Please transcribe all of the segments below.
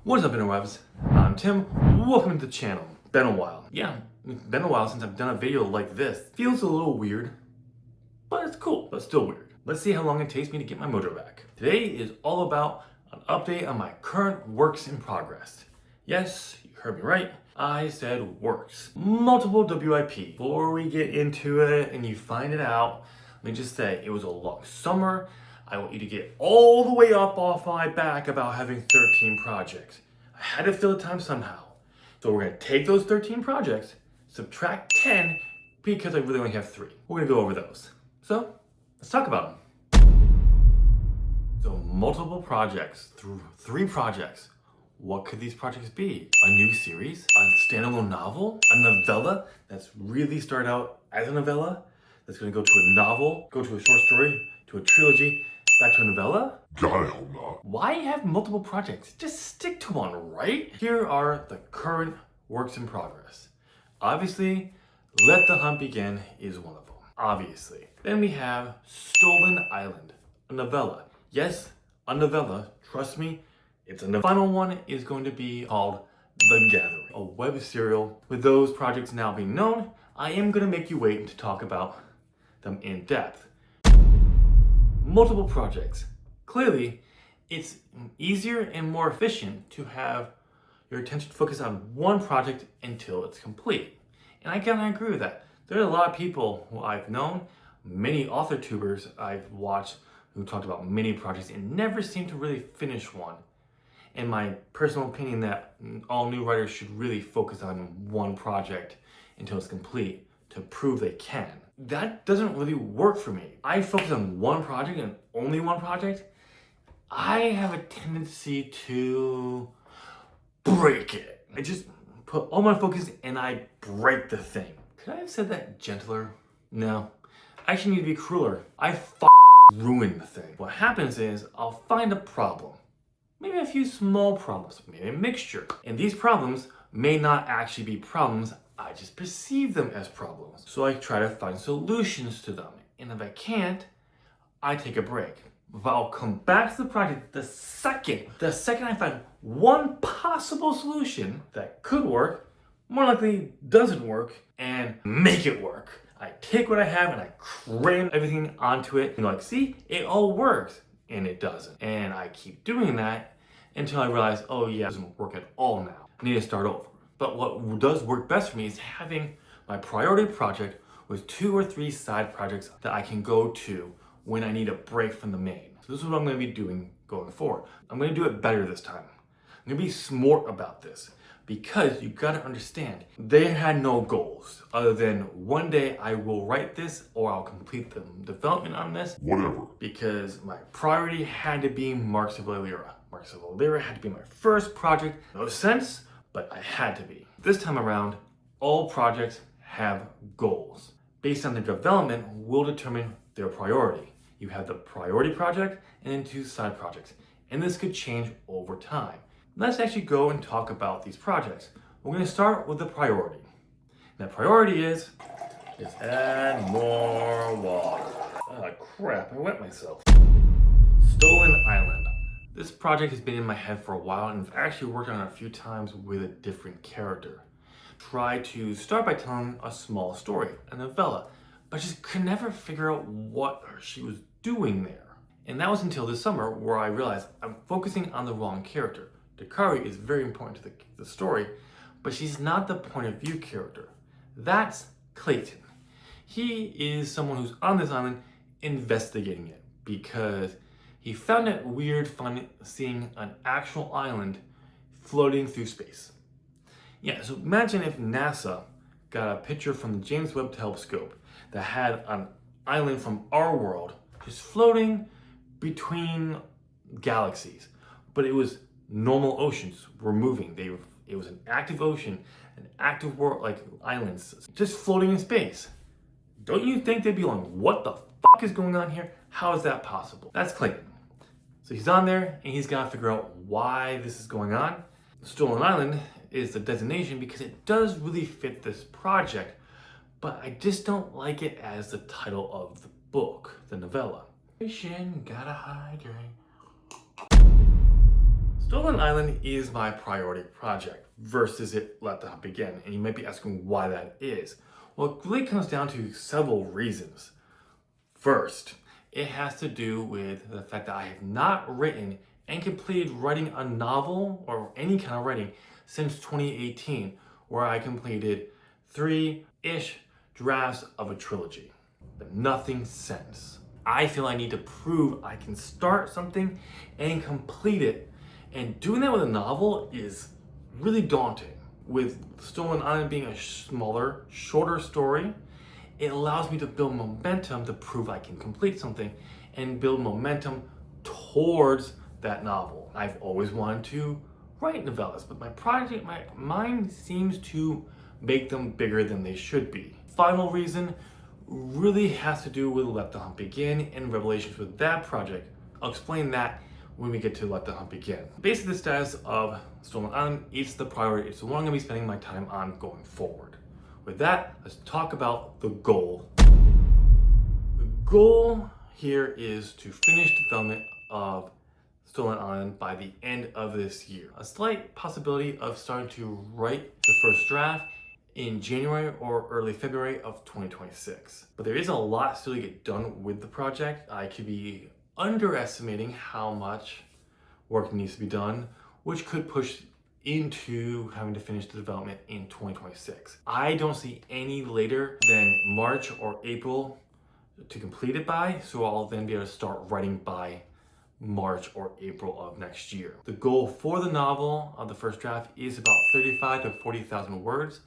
What's up, interwebs? I'm Tim. Welcome to the channel. Been a while. Yeah, it's been a while since I've done a video like this. Feels a little weird, but it's cool, but still weird. Let's see how long it takes me to get my mojo back. Today is all about an update on my current works in progress. Yes, you heard me right. I said works. Multiple WIP. Before we get into it and you find it out, let me just say it was a long summer. I want you to get all the way up off my back about having 13 projects. I had to fill the time somehow. So we're gonna take those 13 projects, subtract 10, because I really only have 3. We're gonna go over those. So, let's talk about them. So multiple projects, 3 projects. What could these projects be? A new series? A standalone novel? A novella that's really started out as a novella? That's gonna go to a novel, go to a short story, to a trilogy, back to a novella? God, I hope not. Why have multiple projects? Just stick to one, right? Here are the current works in progress. Obviously, Let the Hunt Begin is one of them. Obviously. Then we have Stolen Island, a novella. Yes, a novella. Trust me, it's a novella. The final one is going to be called The Gathering, a web serial. With those projects now being known, I am going to make you wait to talk about them in depth. Multiple projects. Clearly, it's easier and more efficient to have your attention focus on one project until it's complete. And I kind of agree with that. There are a lot of people who I've known, many AuthorTubers I've watched who talked about many projects and never seem to really finish one. And my personal opinion that all new writers should really focus on one project until it's complete to prove they can. That doesn't really work for me. I focus on one project and only one project. I have a tendency to break it. I just put all my focus and I break the thing. Could I have said that gentler? No. I actually need to be crueler. I ruin the thing. What happens is I'll find a problem. Maybe a few small problems, maybe a mixture. And these problems may not actually be problems. I just perceive them as problems. So I try to find solutions to them. And if I can't, I take a break. But I'll come back to the project the second I find one possible solution that could work, more likely doesn't work, and make it work. I take what I have and I cram everything onto it. And like, see, it all works. And it doesn't. And I keep doing that until I realize, oh yeah, it doesn't work at all now. I need to start over. But what does work best for me is having my priority project with 2 or 3 side projects that I can go to when I need a break from the main. So this is what I'm going to be doing going forward. I'm going to do it better this time. I'm going to be smart about this because you got to understand they had no goals other than one day I will write this or I'll complete the development on this. Whatever. Because my priority had to be Marks of Valera. Marks of Valera had to be my first project. No sense, but I had to be. This time around, all projects have goals. Based on their development will determine their priority. You have the priority project and then 2 side projects. And this could change over time. Let's actually go and talk about these projects. We're going to start with the priority. And the priority is just add more water. Ah, crap, I wet myself. Stolen Island. This project has been in my head for a while and I've actually worked on it a few times with a different character. Try to start by telling a small story, a novella, but just could never figure out what she was doing there. And that was until this summer where I realized I'm focusing on the wrong character. Dakari is very important to the story, but she's not the point of view character. That's Clayton. He is someone who's on this island investigating it because he found it weird seeing an actual island floating through space. Yeah, so imagine if NASA got a picture from the James Webb Telescope that had an island from our world just floating between galaxies, but it was normal oceans were moving. It was an active ocean, an active world, like islands, just floating in space. Don't you think they'd be like, what the fuck is going on here? How is that possible? That's Clayton. So he's on there and he's got to figure out why this is going on. Stolen Island is the designation because it does really fit this project, but I just don't like it as the title of the book, the novella. Gotta hydrate. Stolen Island is my priority project versus Let the Hunt Begin, and you might be asking why that is. Well, it really comes down to several reasons. First, it has to do with the fact that I have not written and completed writing a novel or any kind of writing since 2018, where I completed 3-ish drafts of a trilogy, but nothing since. I feel I need to prove I can start something and complete it, and doing that with a novel is really daunting. With Stolen Island being a smaller, shorter story, it allows me to build momentum to prove I can complete something and build momentum towards that novel. I've always wanted to write novellas, but my mind seems to make them bigger than they should be. Final reason really has to do with Let the Hunt Begin and revelations with that project. I'll explain that when we get to Let the Hunt Begin. Basically, the status of Stolen Island is the priority. It's the one I'm gonna be spending my time on going forward. With that, let's talk about the goal. The goal here is to finish development of Stolen Island by the end of this year. A slight possibility of starting to write the first draft in January or early February of 2026. But there is a lot still to get done with the project. I could be underestimating how much work needs to be done, which could push into having to finish the development in 2026. I don't see any later than March or April to complete it by, so I'll then be able to start writing by March or April of next year. The goal for the novel of the first draft is about 35 to 40,000 words.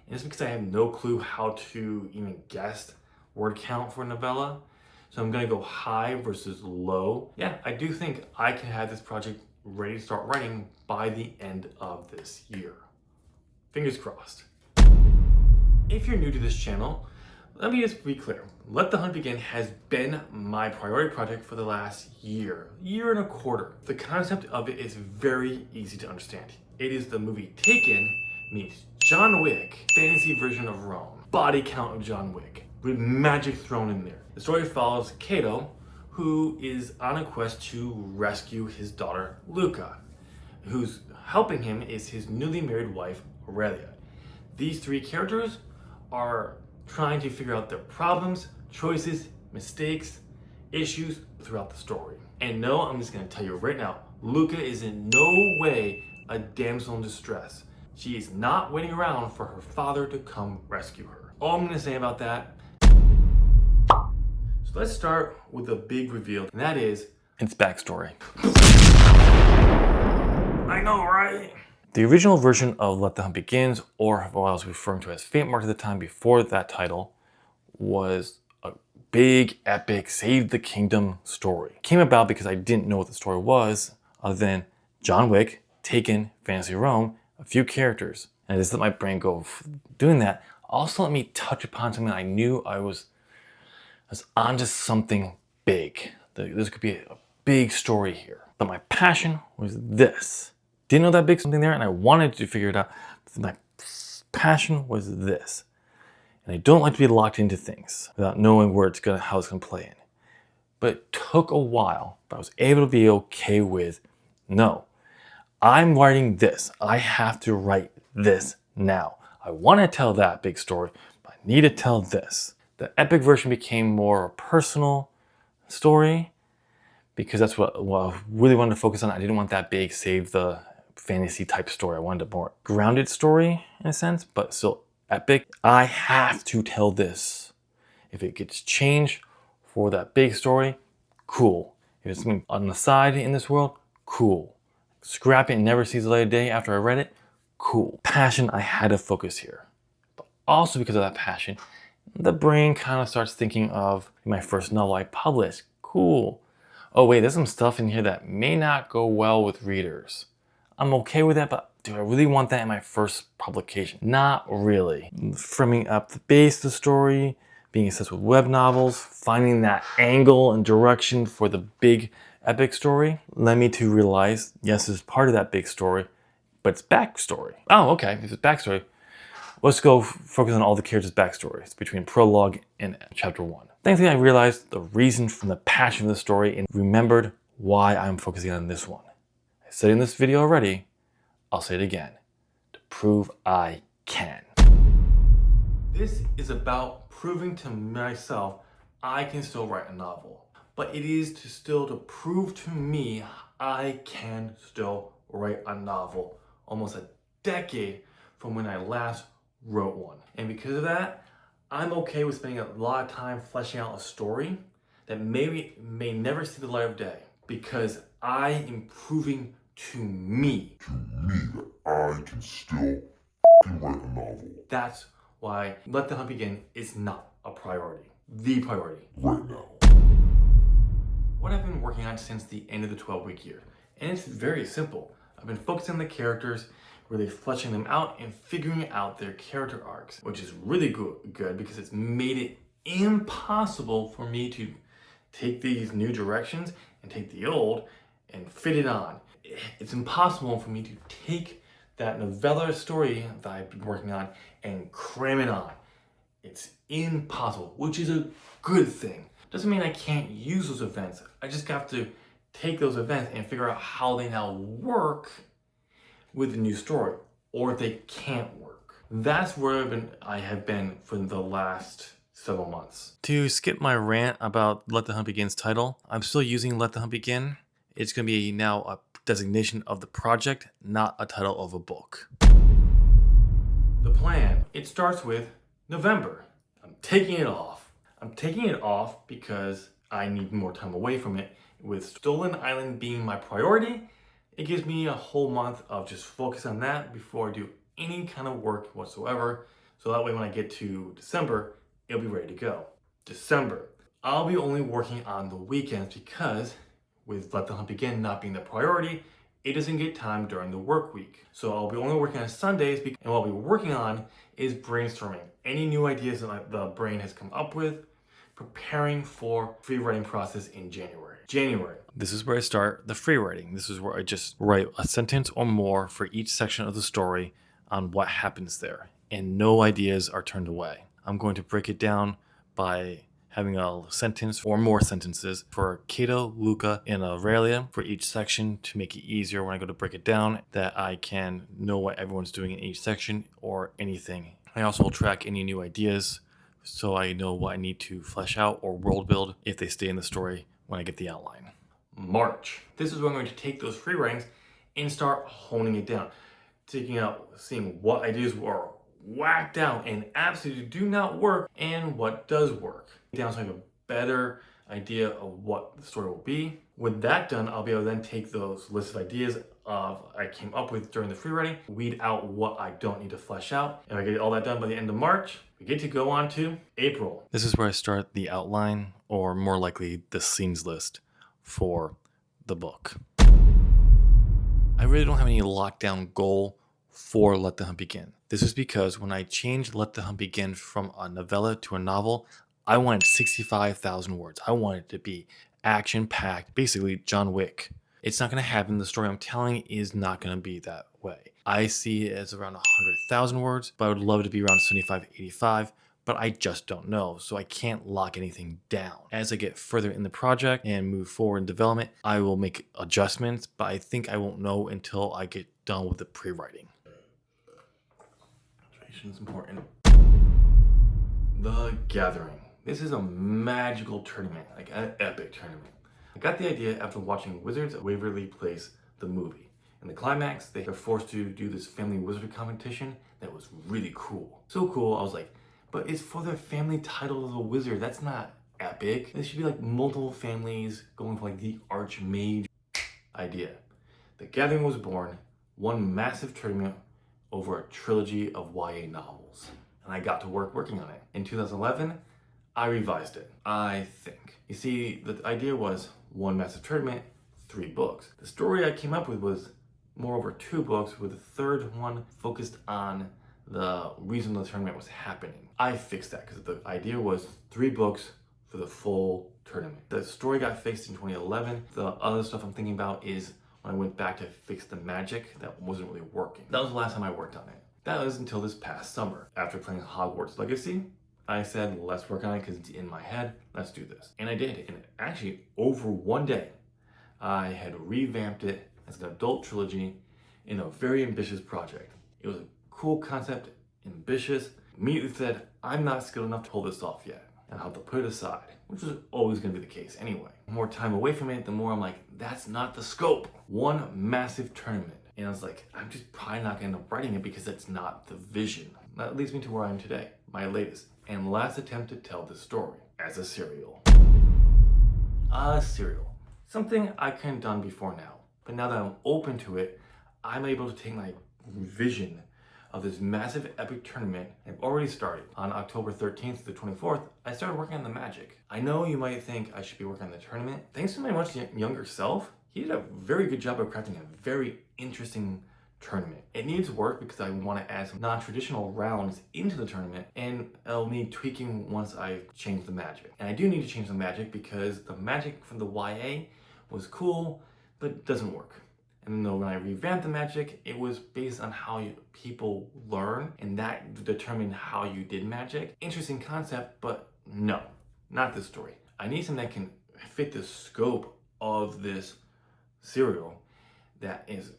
And it's because I have no clue how to even guess word count for a novella. So I'm gonna go high versus low. Yeah, I do think I can have this project ready to start writing by the end of this year. Fingers crossed. If you're new to this channel, let me just be clear. Let the Hunt Begin has been my priority project for the last year and a quarter. The concept of it is very easy to understand. It is the movie Taken meets John Wick, fantasy version of Rome. Body count of John Wick, with magic thrown in there. The story follows Kato, who is on a quest to rescue his daughter, Luca. Who's helping him is his newly married wife, Aurelia. These three characters are trying to figure out their problems, choices, mistakes, issues throughout the story. And no, I'm just gonna tell you right now, Luca is in no way a damsel in distress. She is not waiting around for her father to come rescue her. All I'm gonna say about that. So let's start with the big reveal, and that is its backstory. I know, right? The original version of Let the Hunt Begins, or what I was referring to as Fate Marked at the time before that title, was a big, epic, save the kingdom story. It came about because I didn't know what the story was, other than John Wick, Taken, Fantasy Rome, a few characters. And I just let my brain go doing that. Also let me touch upon something I knew I was onto something big. This could be a big story here. But my passion was this. Didn't know that big something there, and I wanted to figure it out. My passion was this. And I don't like to be locked into things without knowing how it's gonna play in. But it took a while, but I was able to be okay with, no, I'm writing this. I have to write this now. I want to tell that big story, but I need to tell this. The epic version became more a personal story because that's what I really wanted to focus on. I didn't want that big save the fantasy type story. I wanted a more grounded story in a sense, but still epic. I have to tell this. If it gets changed for that big story, cool. If it's something on the side in this world, cool. Scrap it and never sees the light of day after I read it, cool. Passion, I had to focus here. But also because of that passion, the brain kind of starts thinking of my first novel I published, cool. Oh wait, there's some stuff in here that may not go well with readers. I'm okay with that, but do I really want that in my first publication? Not really. Framing up the base of the story, being obsessed with web novels, finding that angle and direction for the big epic story led me to realize, yes, it's part of that big story, but it's backstory. Oh, okay, if it's backstory, let's go focus on all the characters' backstories between prologue and chapter 1. Thankfully, I realized the reason from the passion of the story and remembered why I'm focusing on this one. I said in this video already, I'll say it again, to prove I can. This is about proving to myself I can still write a novel, but it is to prove to me I can still write a novel almost a decade from when I last wrote one. And because of that, I'm okay with spending a lot of time fleshing out a story that may never see the light of day, because I am proving to me that I can still write a novel. That's why Let the Hunt Begin is not a priority. The priority. Right now. What I've been working on since the end of the 12-week year. And it's very simple. I've been focusing on the characters, really fleshing them out and figuring out their character arcs, which is really good because it's made it impossible for me to take these new directions and take the old and fit it on. It's impossible for me to take that novella story that I've been working on and cram it on. It's impossible, which is a good thing. Doesn't mean I can't use those events. I just have to take those events and figure out how they now work with the new story, or if they can't work. That's where I have been for the last several months. To skip my rant about Let the Hunt Begin's title, I'm still using Let the Hunt Begin. It's going to be now a designation of the project, not a title of a book. The plan, it starts with November. I'm taking it off. I'm taking it off because I need more time away from it. With Stolen Island being my priority, it gives me a whole month of just focus on that before I do any kind of work whatsoever. So that way when I get to December, it'll be ready to go. December, I'll be only working on the weekends because with Let the Hunt Begin not being the priority, it doesn't get time during the work week. So I'll be only working on Sundays, and what I'll be working on is brainstorming any new ideas that the brain has come up with, preparing for free writing process in January. This is where I start the free writing. This is where I just write a sentence or more for each section of the story on what happens there, and no ideas are turned away. I'm going to break it down by having a sentence or more sentences for Cato, Luca, and Aurelia for each section to make it easier when I go to break it down, that I can know what everyone's doing in each section or anything. I also will track any new ideas so I know what I need to flesh out or world build if they stay in the story when I get the outline. March. This is where I'm going to take those free writings and start honing it down. Seeing what ideas are whacked out and absolutely do not work and what does work. Down so I have a better idea of what the story will be. With that done, I'll be able to then take those lists of ideas I came up with during the free writing, weed out what I don't need to flesh out. And I get all that done by the end of March, we get to go on to April. This is where I start the outline, or more likely the scenes list for the book. I really don't have any lockdown goal for Let the Hunt Begin. This is because when I changed Let the Hunt Begin from a novella to a novel, I wanted 65,000 words. I wanted it to be action-packed, basically John Wick. It's not going to happen. The story I'm telling is not going to be that way. I see it as around 100,000 words, but I would love it to be around 75, 85, but I just don't know, so I can't lock anything down. As I get further in the project and move forward in development, I will make adjustments, but I think I won't know until I get done with the pre-writing. Is important. The Gathering. This is a magical tournament, like an epic tournament. I got the idea after watching Wizards of Waverly Place, the movie. In the climax, they are forced to do this family wizard competition that was really cool. So cool, I was like, but it's for the family title of the wizard. That's not epic. This should be like multiple families going for like the archmage idea. The Gathering was born, one massive tournament over a trilogy of YA novels. And I got to working on it. In 2011, I revised it, I think. You see, the idea was one massive tournament, 3 books. The story I came up with was more over 2 books, with the third one focused on the reason the tournament was happening. I fixed that because the idea was 3 books for the full tournament. The story got fixed in 2011. The other stuff I'm thinking about is when I went back to fix the magic that wasn't really working. That was the last time I worked on it. That was until this past summer. After playing Hogwarts Legacy, I said, let's work on it because it's in my head. Let's do this. And I did. And actually, over one day, I had revamped it as an adult trilogy in a very ambitious project. It was a cool concept, ambitious. Immediately said, I'm not skilled enough to pull this off yet. And I have to put it aside, which was always going to be the case anyway. The more time away from it, the more I'm like, that's not the scope. One massive tournament. And I was like, I'm just probably not going to end up writing it because that's not the vision. That leads me to where I am today, my latest and last attempt to tell this story as a serial. A serial. Something I couldn't have done before now. But now that I'm open to it, I'm able to take my vision of this massive epic tournament I've already started. On October 13th to the 24th, I started working on the magic. I know you might think I should be working on the tournament. Thanks to my much younger self, he did a very good job of crafting a very interesting tournament. It needs work because I want to add some non-traditional rounds into the tournament, and I'll need tweaking once I change the magic. And I do need to change the magic because the magic from the YA was cool, but doesn't work. And then when I revamped the magic, it was based on how people learn, and that determined how you did magic. Interesting concept, but no, not this story. I need something that can fit the scope of this serial that is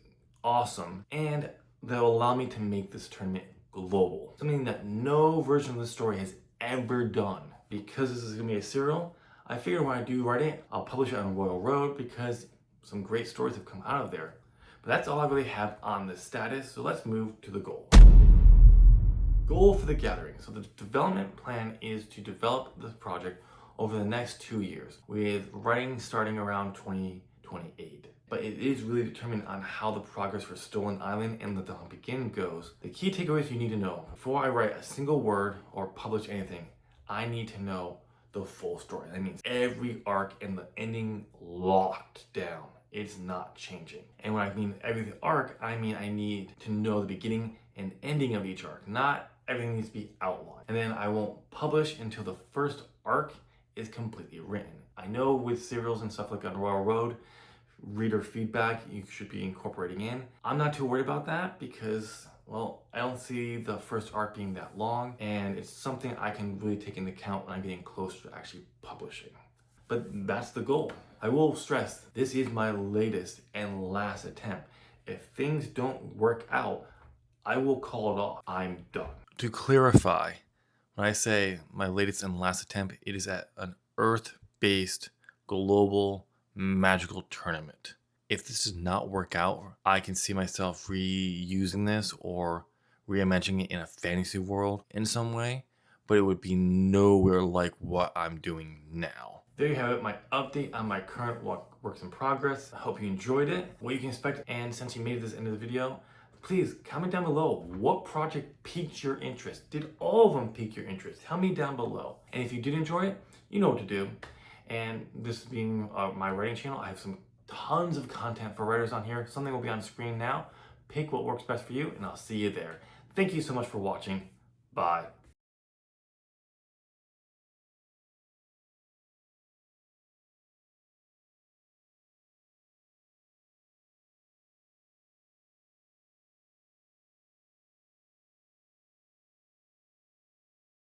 awesome and that will allow me to make this tournament global. Something that no version of the story has ever done. Because this is gonna be a serial, I figured when I do write it, I'll publish it on Royal Road because some great stories have come out of there. But that's all I really have on this status, so let's move to the goal. Goal for the gathering. So the development plan is to develop this project over the next 2 years, with writing starting around 2028. But it is really determined on how the progress for Stolen Island and Let the Hunt Begin goes. The key takeaways you need to know: before I write a single word or publish anything, I need to know the full story. That means every arc and the ending locked down. It's not changing. And when I mean every arc, I mean I need to know the beginning and ending of each arc. Not everything needs to be outlined. And then I won't publish until the first arc is completely written. I know with serials and stuff like on Royal Road, reader feedback you should be incorporating in. I'm not too worried about that because, well, I don't see the first arc being that long, and it's something I can really take into account when I'm getting closer to actually publishing. But that's the goal. I will stress, this is my latest and last attempt. If things don't work out, I will call it off. I'm done. To clarify, when I say my latest and last attempt, it is at an Earth-based global magical tournament. If this does not work out, I can see myself reusing this or reimagining it in a fantasy world in some way, but it would be nowhere like what I'm doing now. There you have it, my update on my current works in progress. I hope you enjoyed it, what you can expect, and since you made it this end of the video, please comment down below what project piqued your interest. Did all of them pique your interest? Tell me down below. And if you did enjoy it, you know what to do. And this being my writing channel, I have tons of content for writers on here. Something will be on screen now. Pick what works best for you, and I'll see you there. Thank you so much for watching. Bye.